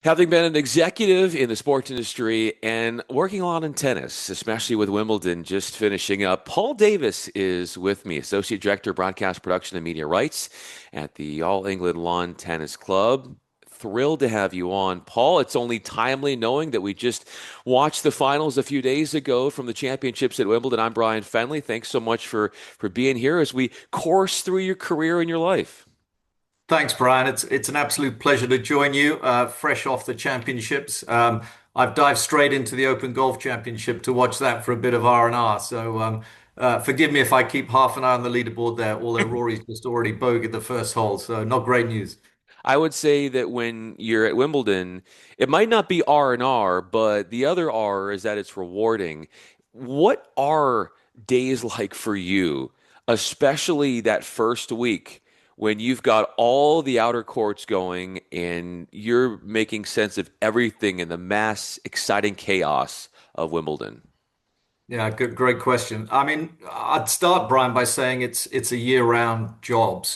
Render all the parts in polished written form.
Having been an executive in the sports industry and working a lot in tennis, especially with Wimbledon just finishing up, Paul Davis is with me, Associate Director, Broadcast Production and Media Rights at the All England Lawn Tennis Club. Thrilled to have you on, Paul. It's only timely knowing that we just watched the finals a few days ago from the championships at Wimbledon. I'm Bryan Fenley. Thanks so much for being here as we course through your career and your life. Thanks, Brian. It's an absolute pleasure to join you, fresh off the championships. I've dived straight into the Open Golf Championship to watch that for a bit of R&R. Forgive me if I keep half an eye on the leaderboard there, although Rory's just already bogeyed the first hole, so not great news. I would say that when you're at Wimbledon, it might not be R&R, but the other R is that it's rewarding. What are days like for you, especially that first week when you've got all the outer courts going and you're making sense of everything in the mass, exciting chaos of Wimbledon? Yeah, good, great question. I mean, I'd start, Brian, by saying it's a year-round job.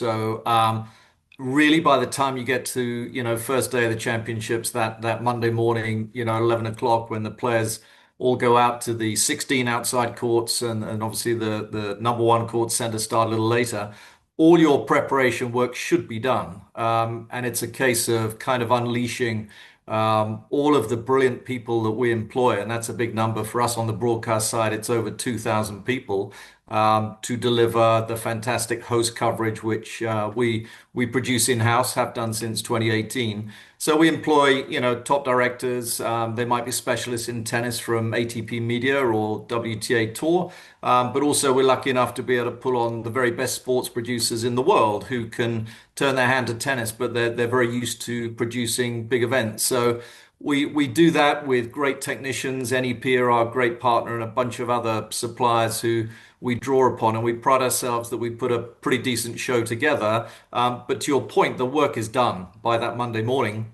Really, by the time you get to, first day of the championships, that Monday morning, 11 o'clock, when the players all go out to the 16 outside courts, and obviously the number one court center start a little later, all your preparation work should be done. And it's a case of kind of unleashing all of the brilliant people that we employ, and that's a big number for us on the broadcast side. It's over 2,000 people to deliver the fantastic host coverage, which we produce in-house, have done since 2018. So we employ, top directors. They might be specialists in tennis from ATP Media or WTA Tour, but also we're lucky enough to be able to pull on the very best sports producers in the world who can turn their hand to tennis, but they're very used to producing big events. So we do that with great technicians. NEP are our great partner and a bunch of other suppliers who we draw upon, and we pride ourselves that we put a pretty decent show together. But to your point, the work is done by that Monday morning.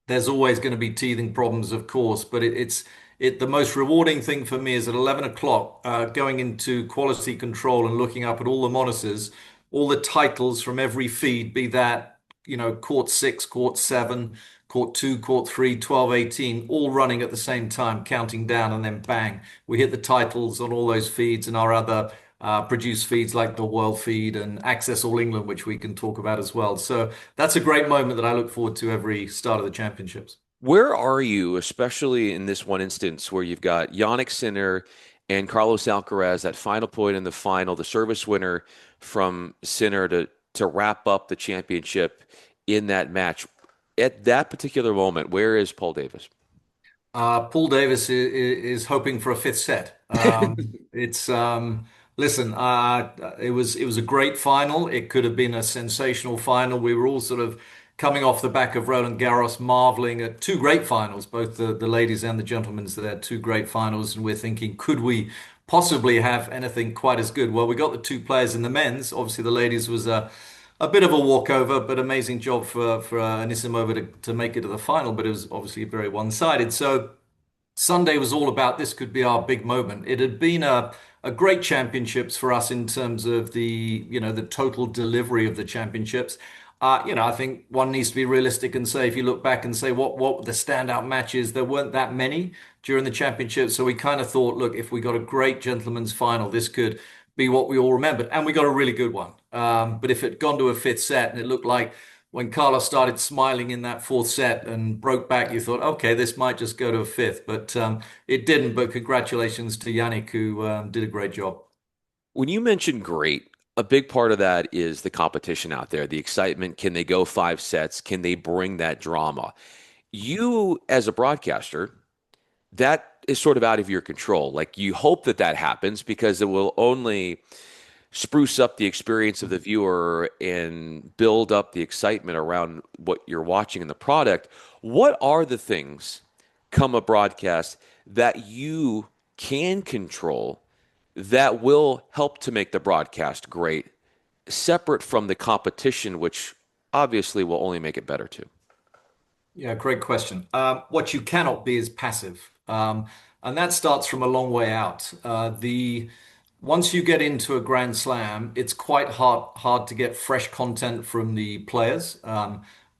There's always going to be teething problems, of course, but the most rewarding thing for me is at 11 o'clock, going into quality control and looking up at all the monitors, all the titles from every feed, be that, court six, court seven, court two, court three, 12, 18, all running at the same time, counting down, and then bang, we hit the titles on all those feeds and our other produced feeds like the World Feed and Access All England, which we can talk about as well. So that's a great moment that I look forward to every start of the championships. Where are you, especially in this one instance where you've got Yannick Sinner and Carlos Alcaraz, that final point in the final, the service winner from Sinner to wrap up the championship in that match? At that particular moment, where is Paul Davis? Paul Davis is hoping for a fifth set. It's Listen, it was a great final. It could have been a sensational final. We were all sort of coming off the back of Roland Garros, marveling at two great finals, both the ladies and the gentlemen's. They had two great finals, and we're thinking, could we possibly have anything quite as good? Well, we got the two players in the men's. Obviously, the ladies was a bit of a walkover, but amazing job for Anisimova to make it to the final. But it was obviously very one-sided. So Sunday was all about this could be our big moment. It had been a great championships for us in terms of the total delivery of the championships. I think one needs to be realistic and say, if you look back and say what the standout matches, there weren't that many during the championship. So we kind of thought, look, if we got a great gentleman's final, this could be what we all remembered. And we got a really good one. But if it had gone to a fifth set and it looked like when Carlos started smiling in that fourth set and broke back, you thought, okay, this might just go to a fifth. But it didn't. But congratulations to Yannick, who did a great job. When you mention great, a big part of that is the competition out there, the excitement. Can they go five sets? Can they bring that drama? You, as a broadcaster, that is sort of out of your control. Like you hope that that happens because it will only spruce up the experience of the viewer and build up the excitement around what you're watching in the product. What are the things come a broadcast that you can control that will help to make the broadcast great, separate from the competition, which obviously will only make it better too? Yeah, great question. What you cannot be is passive, and that starts from a long way out. The Once you get into a Grand Slam, it's quite hard to get fresh content from the players.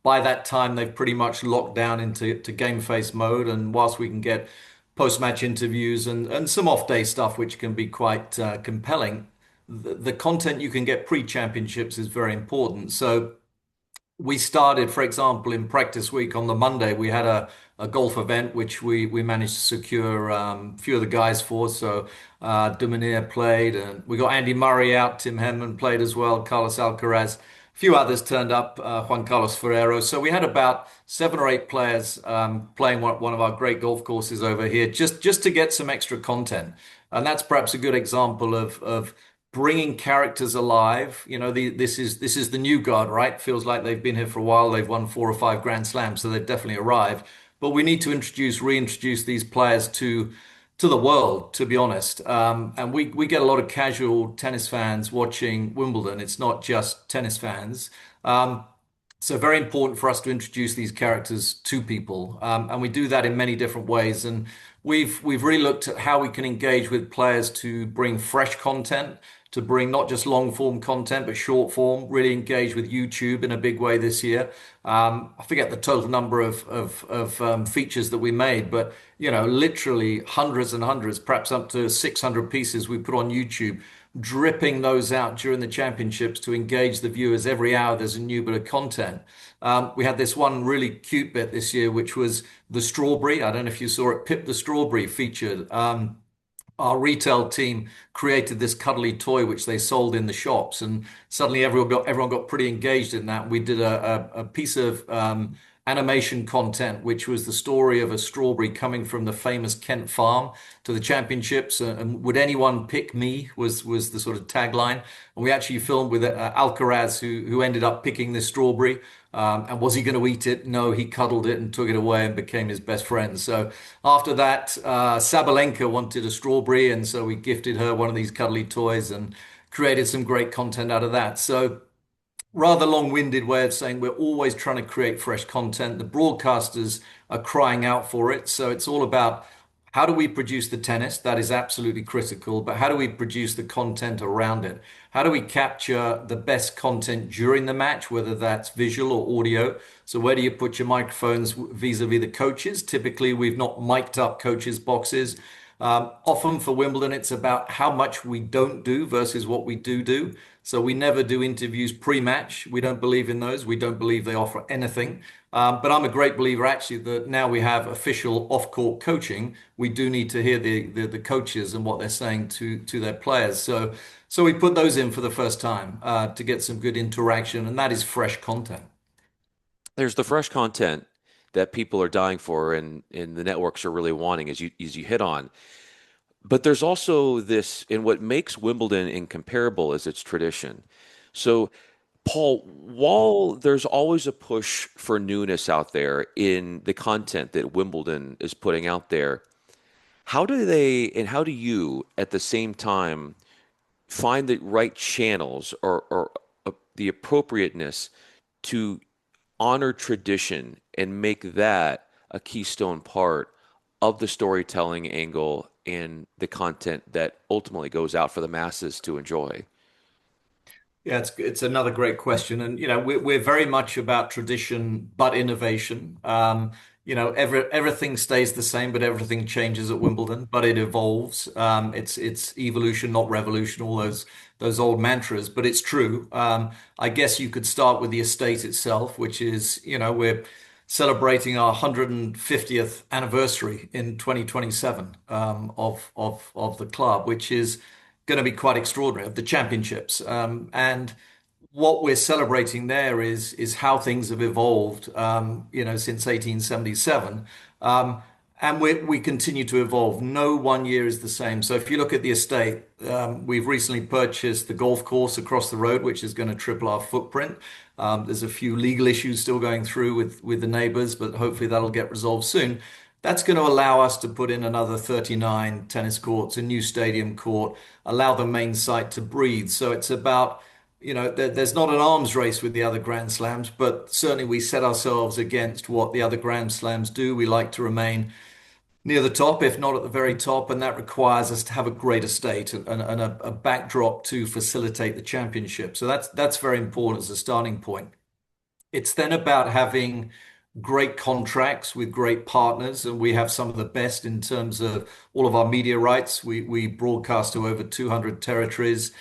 By that time, they've pretty much locked down into game face mode. And whilst we can get post-match interviews and some off-day stuff, which can be quite compelling, the content you can get pre-championships is very important. So we started, for example, in practice week on the Monday, we had a golf event which we managed to secure a few of the guys for. So Dumineer played, and we got Andy Murray out, Tim Henman played as well, Carlos Alcaraz. A few others turned up, Juan Carlos Ferrero. So we had about 7 or 8 players playing one of our great golf courses over here, just to get some extra content. And that's perhaps a good example of bringing characters alive. You know, this is the new guard, right? Feels like they've been here for a while. They've won 4 or 5 Grand Slams, so they've definitely arrived. But we need to reintroduce these players to the world, to be honest. And we get a lot of casual tennis fans watching Wimbledon. It's not just tennis fans. So very important for us to introduce these characters to people, and we do that in many different ways. And we've really looked at how we can engage with players to bring fresh content, to bring not just long form content but short form. Really engage with YouTube in a big way this year. I forget the total number of features that we made, but you know, literally hundreds and hundreds, perhaps up to 600 pieces we put on YouTube, dripping those out during the championships to engage the viewers. Every hour there's a new bit of content. We had this one really cute bit this year, which was the strawberry. I don't know if you saw it. Pip the Strawberry featured. Our retail team created this cuddly toy which they sold in the shops, and suddenly everyone got pretty engaged in that. We did a piece of animation content, which was the story of a strawberry coming from the famous Kent farm to the championships. And would anyone pick me was the sort of tagline. And we actually filmed with Alcaraz, who ended up picking this strawberry. And was he going to eat it? No, he cuddled it and took it away and became his best friend. So after that, Sabalenka wanted a strawberry, and so we gifted her one of these cuddly toys and created some great content out of that. So rather long-winded way of saying we're always trying to create fresh content. The broadcasters are crying out for it. So it's all about how do we produce the tennis? That is absolutely critical. But how do we produce the content around it? How do we capture the best content during the match, whether that's visual or audio? So where do you put your microphones vis-a-vis the coaches? Typically, we've not mic'd up coaches' boxes. Often for Wimbledon, it's about how much we don't do versus what we do. So we never do interviews pre-match. We don't believe in those. We don't believe they offer anything. But I'm a great believer actually that now we have official off-court coaching. We do need to hear the coaches and what they're saying to their players. So we put those in for the first time to get some good interaction, and that is fresh content. There's the fresh content that people are dying for and the networks are really wanting, as you hit on. But there's also this, and what makes Wimbledon incomparable is its tradition. So, Paul, while there's always a push for newness out there in the content that Wimbledon is putting out there, how do they and how do you at the same time find the right channels or the appropriateness to honor tradition and make that a keystone part of the storytelling angle and the content that ultimately goes out for the masses to enjoy? Yeah, it's another great question, and you know we're very much about tradition but innovation. You know, everything stays the same, but everything changes at Wimbledon, but it evolves. It's evolution, not revolution. All those old mantras, but it's true. I guess you could start with the estate itself, which is you know we're celebrating our 150th anniversary in 2027 of the club, which is going to be quite extraordinary of the championships. And what we're celebrating there is how things have evolved, you know, since 1877. And we continue to evolve. No one year is the same. So if you look at the estate, we've recently purchased the golf course across the road, which is going to triple our footprint. There's a few legal issues still going through with the neighbors, but hopefully that'll get resolved soon. That's going to allow us to put in another 39 tennis courts, a new stadium court, allow the main site to breathe. So it's about, you know, there's not an arms race with the other Grand Slams, but certainly we set ourselves against what the other Grand Slams do. We like to remain near the top, if not at the very top, and that requires us to have a great estate and a backdrop to facilitate the championship. So that's very important as a starting point. It's then about having great contracts with great partners, and we have some of the best in terms of all of our media rights. We broadcast to over 200 territories.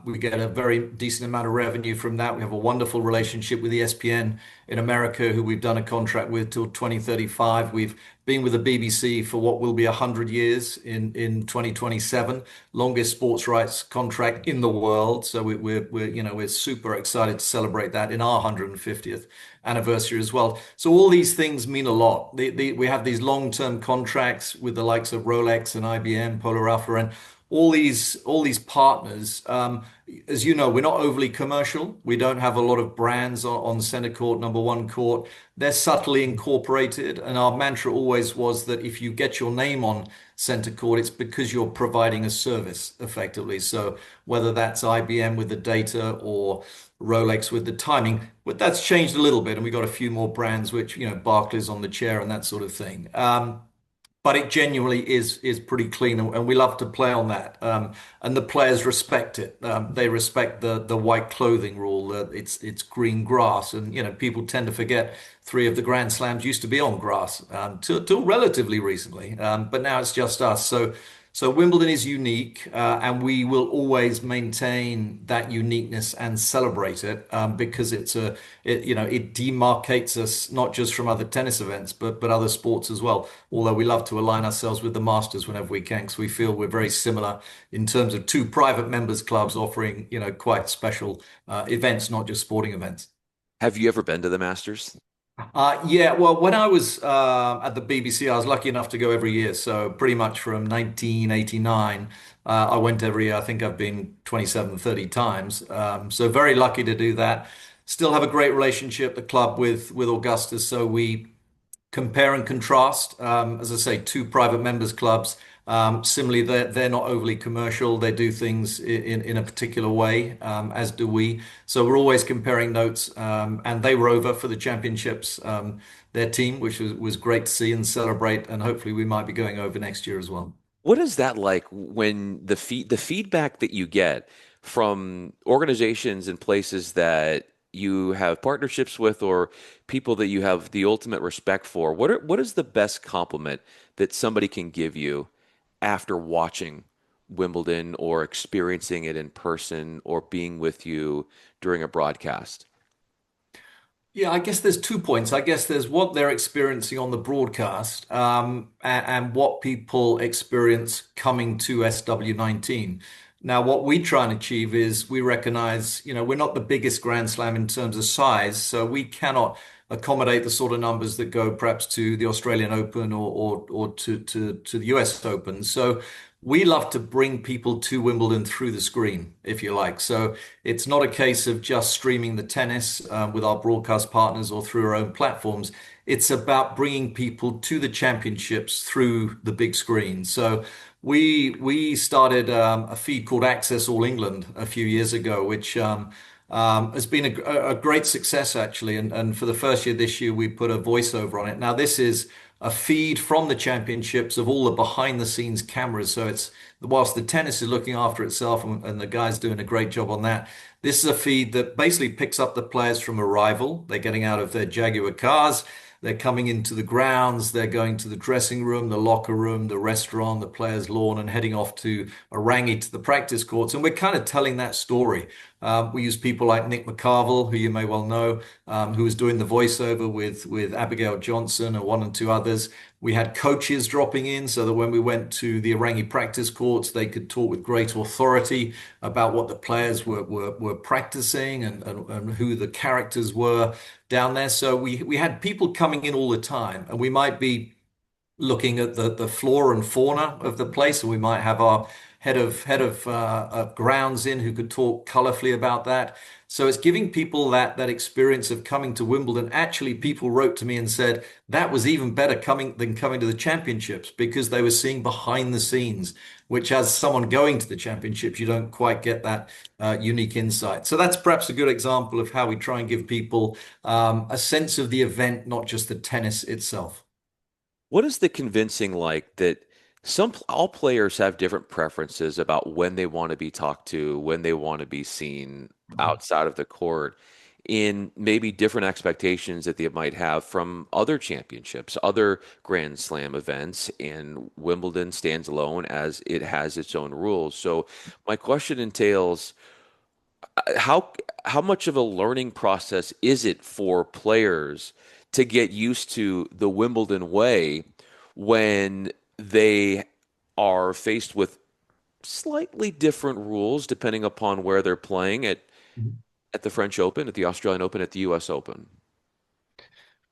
We get a very decent amount of revenue from that. We have a wonderful relationship with ESPN in America, who we've done a contract with till 2035. We've been with the BBC for what will be 100 years in 2027, longest sports rights contract in the world. So we're super excited to celebrate that in our 150th anniversary as well. So all these things mean a lot. We have these long-term contracts with the likes of Rolex and IBM, Polar Alpha, and all these partners. As you know, we're not overly commercial. We don't have a lot of brands on center court, number one court. They're subtly incorporated, and our mantra always was that if you get your name on center court, it's because you're providing a service effectively. So whether that's IBM with the data or Rolex with the timing, but that's changed a little bit, and we got a few more brands, which Barclays on the chair and that sort of thing. But it genuinely is pretty clean, and we love to play on that. And the players respect it. They respect the white clothing rule. It's green grass, and people tend to forget three of the Grand Slams used to be on grass till relatively recently. But now it's just us. So Wimbledon is unique, and we will always maintain that uniqueness and celebrate it because it demarcates us not just from other tennis events, but other sports as well. Although we love to align ourselves with the Masters whenever we can, because we feel we're very similar in terms of two private members clubs offering quite special events, not just sporting events. Have you ever been to the Masters? Yeah, well, when I was at the BBC, I was lucky enough to go every year. So pretty much from 1989, I went every year. I think I've been 27, 30 times. So very lucky to do that. Still have a great relationship, the club with Augustus. So we compare and contrast. As I say, two private members clubs. Similarly, they're not overly commercial. They do things in a particular way, as do we. So we're always comparing notes. And they were over for the championships, their team, which was great to see and celebrate. And hopefully, we might be going over next year as well. What is that like when the feedback that you get from organizations and places that you have partnerships with or people that you have the ultimate respect for? What is the best compliment that somebody can give you after watching Wimbledon or experiencing it in person or being with you during a broadcast? Yeah, I guess there's 2 points. I guess there's what they're experiencing on the broadcast, and what people experience coming to SW19. Now, what we try and achieve is we recognize, we're not the biggest Grand Slam in terms of size, so we cannot accommodate the sort of numbers that go perhaps to the Australian Open or to the US Open. So we love to bring people to Wimbledon through the screen, if you like. So it's not a case of just streaming the tennis with our broadcast partners or through our own platforms. It's about bringing people to the championships through the big screen. So we started a feed called Access All England a few years ago, which has been a great success actually. And for the first year this year, we put a voiceover on it. Now this is a feed from the championships of all the behind the scenes cameras. So it's whilst the tennis is looking after itself and the guys doing a great job on that. This is a feed that basically picks up the players from arrival. They're getting out of their Jaguar cars. They're coming into the grounds. They're going to the dressing room, the locker room, the restaurant, the players' lawn, and heading off to Orangi to the practice courts. And we're kind of telling that story. We use people like Nick McCarville, who you may well know, who was doing the voiceover with Abigail Johnson and one and two others. We had coaches dropping in so that when we went to the Orangi practice courts, they could talk with great authority about what the players were practicing and who the characters were down there. So we had people coming in all the time, and we might be looking at the flora and fauna of the place, and we might have our head of grounds in who could talk colorfully about that. So it's giving people that experience of coming to Wimbledon. Actually, people wrote to me and said that was even better coming than coming to the championships because they were seeing behind the scenes, which as someone going to the championships, you don't quite get that unique insight. So that's perhaps a good example of how we try and give people a sense of the event, not just the tennis itself. What is the convincing like that all players have different preferences about when they want to be talked to, when they want to be seen outside of the court. in maybe different expectations that they might have from other championships, other Grand Slam events, and Wimbledon stands alone as it has its own rules. So my question entails how how much of a learning process is it for players to get used to the Wimbledon way when they are faced with slightly different rules depending upon where they're playing at the French Open, at the Australian Open, at the US Open?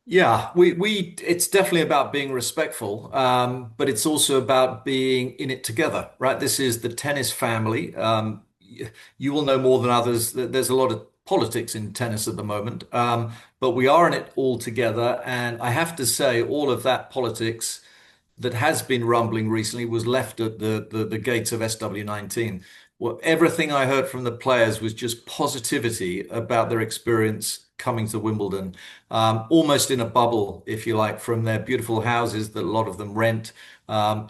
Yeah, we it's definitely about being respectful, but it's also about being in it together, right? This is the tennis family. You will know more than others that there's a lot of politics in tennis at the moment, but we are in it all together. And I have to say, all of that politics that has been rumbling recently was left at the gates of SW19. Well, everything I heard from the players was just positivity about their experience coming to Wimbledon, almost in a bubble, if you like, from their beautiful houses that a lot of them rent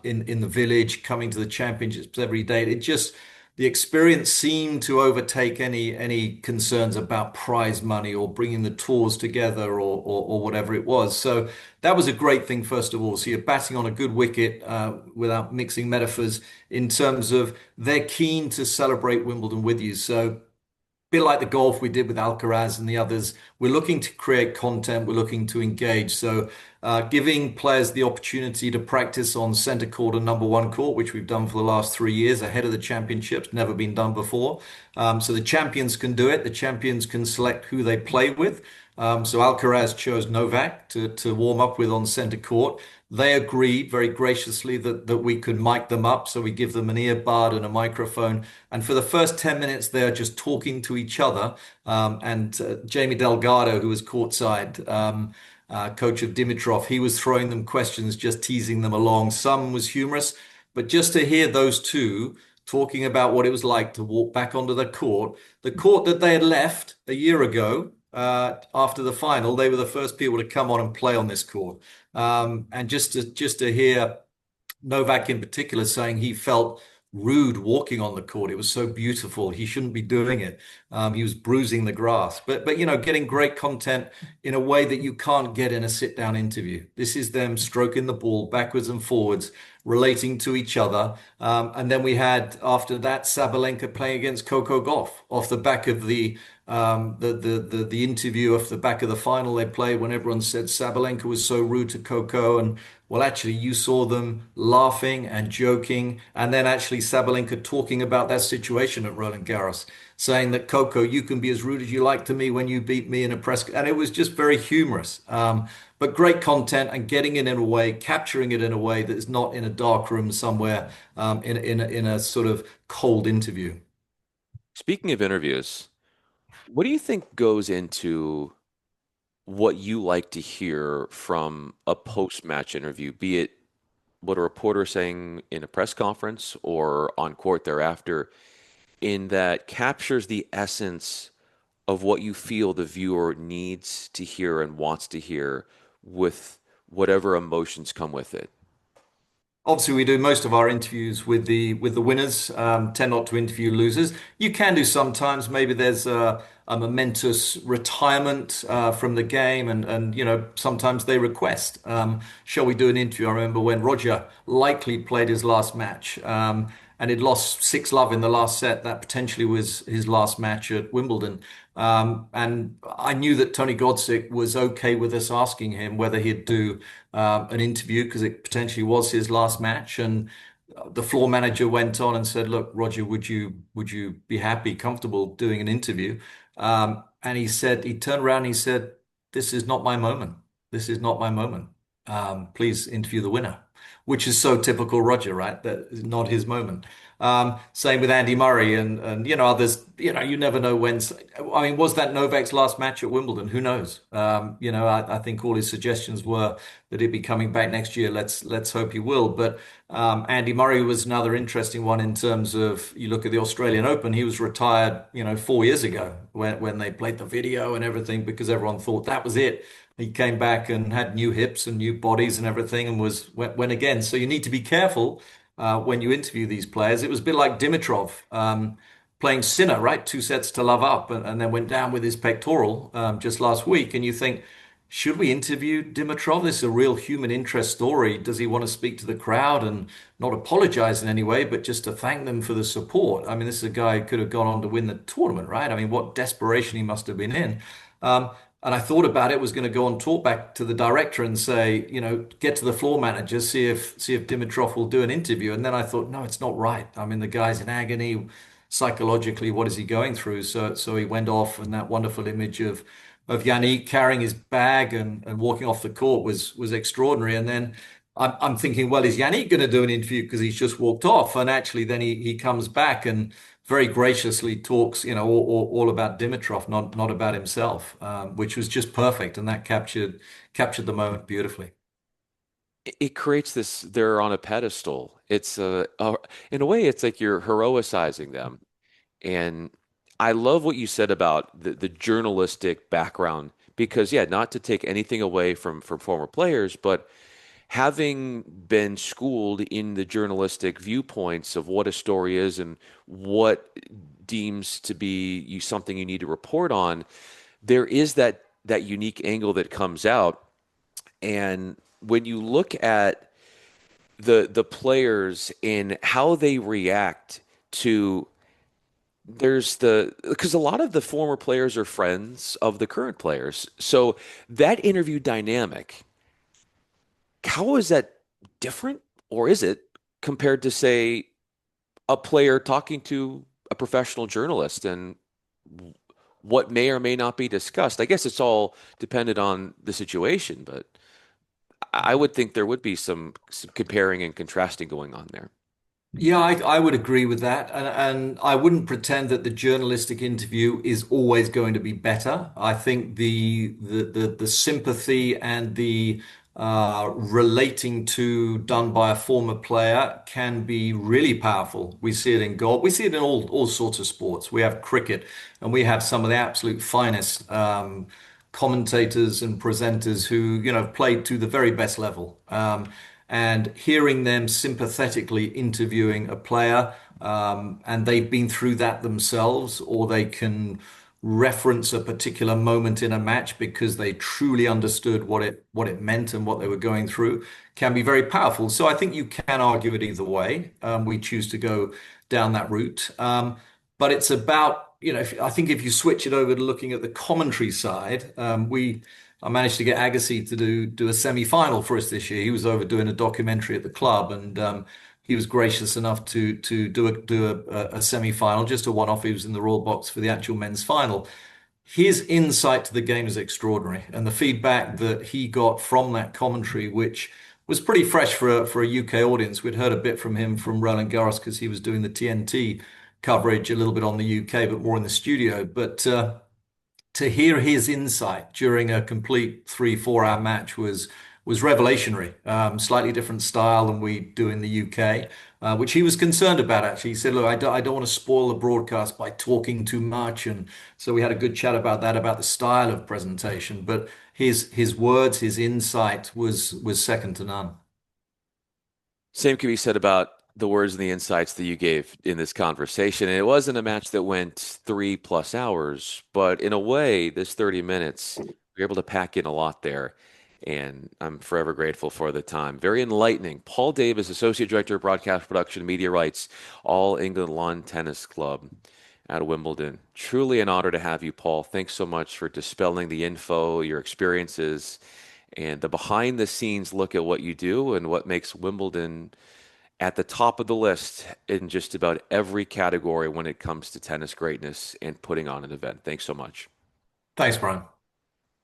in the village, coming to the championships every day. It just the experience seemed to overtake any concerns about prize money or bringing the tours together or whatever it was. So that was a great thing, first of all. So you're batting on a good wicket without mixing metaphors in terms of they're keen to celebrate Wimbledon with you. So bit like the golf we did with Alcaraz and the others, we're looking to create content, we're looking to engage. So, giving players the opportunity to practice on centre court and number one court, which we've done for the last 3 years ahead of the championships, never been done before. So the champions can do it. The champions can select who they play with. So Alcaraz chose Novak to warm up with on centre court. They agreed very graciously that we could mic them up. So we give them an earbud and a microphone. And for the first 10 minutes, they're just talking to each other. And Jamie Delgado, who was courtside, coach of Dimitrov, he was throwing them questions, just teasing them along. Some was humorous, but just to hear those two talking about what it was like to walk back onto the court that they had left a year ago, after the final, they were the first people to come on and play on this court. And just to hear Novak in particular saying he felt rude walking on the court. It was so beautiful. He shouldn't be doing it. He was bruising the grass. But getting great content in a way that you can't get in a sit-down interview. This is them stroking the ball backwards and forwards, relating to each other. And then we had after that Sabalenka playing against Coco Gauff off the back of the interview off the back of the final they played when everyone said Sabalenka was so rude to Coco. And well, actually, you saw them laughing and joking, and then actually Sabalenka talking about that situation at Roland Garros, saying that Coco, you can be as rude as you like to me when you beat me in a press, and it was just very humorous. But great content and getting it in a way, capturing it in a way that is not in a dark room somewhere, in a sort of cold interview. Speaking of interviews, what do you think goes into what you like to hear from a post-match interview, be it what a reporter is saying in a press conference or on court thereafter, in that captures the essence of what you feel the viewer needs to hear and wants to hear with whatever emotions come with it? Obviously, we do most of our interviews with the winners. Tend not to interview losers. You can do sometimes. Maybe there's a momentous retirement from the game, and sometimes they request, shall we do an interview? I remember when Roger likely played his last match, and he'd lost 6-love in the last set. That potentially was his last match at Wimbledon. And I knew that Tony Godsick was okay with us asking him whether he'd do an interview because it potentially was his last match. And the floor manager went on and said, "Look, Roger, would you be happy, comfortable doing an interview?" And he said, he turned around and he said, "This is not my moment. This is not my moment. Please interview the winner." Which is so typical Roger, right? That is not his moment. Same with Andy Murray and others. You never know when. I mean, was that Novak's last match at Wimbledon? Who knows? I think all his suggestions were that he'd be coming back next year. Let's hope he will. But Andy Murray was another interesting one in terms of you look at the Australian Open. He was retired, 4 years ago when they played the video and everything because everyone thought that was it. He came back and had new hips and new bodies and everything and went again. So you need to be careful when you interview these players. It was a bit like Dimitrov. playing Sinner, right? 2 sets to love up, and then went down with his pectoral just last week. And you think, should we interview Dimitrov? This is a real human interest story. Does he want to speak to the crowd and not apologize in any way, but just to thank them for the support? I mean, this is a guy who could have gone on to win the tournament, right? I mean, what desperation he must have been in. Um, and I thought about it, was going to go and talk back to the director and say, get to the floor manager, see if Dimitrov will do an interview. And then I thought, no, it's not right. I mean, the guy's in agony psychologically. What is he going through? So he went off, and that wonderful image of Yannick carrying his bag and walking off the court was extraordinary. And then I'm thinking, well, is Yannick going to do an interview because he's just walked off? And actually, then he comes back and very graciously talks, all about Dimitrov, not about himself, which was just perfect, and that captured the moment beautifully. It creates this, they're on a pedestal. In a way, it's like you're heroicizing them. And I love what you said about the journalistic background because, yeah, not to take anything away from former players, but having been schooled in the journalistic viewpoints of what a story is and what deems to be something you need to report on, there is that unique angle that comes out. And when you look at the players and how they react to there's the because a lot of the former players are friends of the current players. So that interview dynamic, how is that different, or is it compared to, say, a player talking to a professional journalist and what may or may not be discussed? I guess it's all dependent on the situation, but I would think there would be some comparing and contrasting going on there. Yeah, I would agree with that. And I wouldn't pretend that the journalistic interview is always going to be better. I think the sympathy and the relating to done by a former player can be really powerful. We see it in golf. We see it in all sorts of sports. We have cricket, and we have some of the absolute finest commentators and presenters who, played to the very best level. And hearing them sympathetically interviewing a player, and they've been through that themselves, or they can reference a particular moment in a match because they truly understood what it meant and what they were going through, can be very powerful. So I think you can argue it either way. We choose to go down that route. But it's about, I think if you switch it over to looking at the commentary side, I managed to get Agassi to do a semi-final for us this year. He was over doing a documentary at the club, and he was gracious enough to do a semi-final, just a one-off. He was in the Royal Box for the actual men's final. His insight to the game is extraordinary, and the feedback that he got from that commentary, which was pretty fresh for a UK audience. We'd heard a bit from him from Roland Garros because he was doing the TNT coverage a little bit on the UK, but more in the studio. But to hear his insight during a complete 3-4 hour match was revelationary. Slightly different style than we do in the UK, which he was concerned about. Actually, he said, "Look, I don't want to spoil the broadcast by talking too much." And so we had a good chat about that, about the style of presentation. But his words, his insight was second to none. Same can be said about the words and the insights that you gave in this conversation. And it wasn't a match that went 3+ hours, but in a way, this 30 minutes, we were able to pack in a lot there. And I'm forever grateful for the time. Very enlightening. Paul Davies, Associate Director of Broadcast Production and Media Rights, All England Lawn Tennis Club out of Wimbledon. Truly an honor to have you, Paul. Thanks so much for dispelling the info, your experiences, and the behind the scenes look at what you do and what makes Wimbledon at the top of the list in just about every category when it comes to tennis greatness and putting on an event. Thanks so much. Thanks, Brian.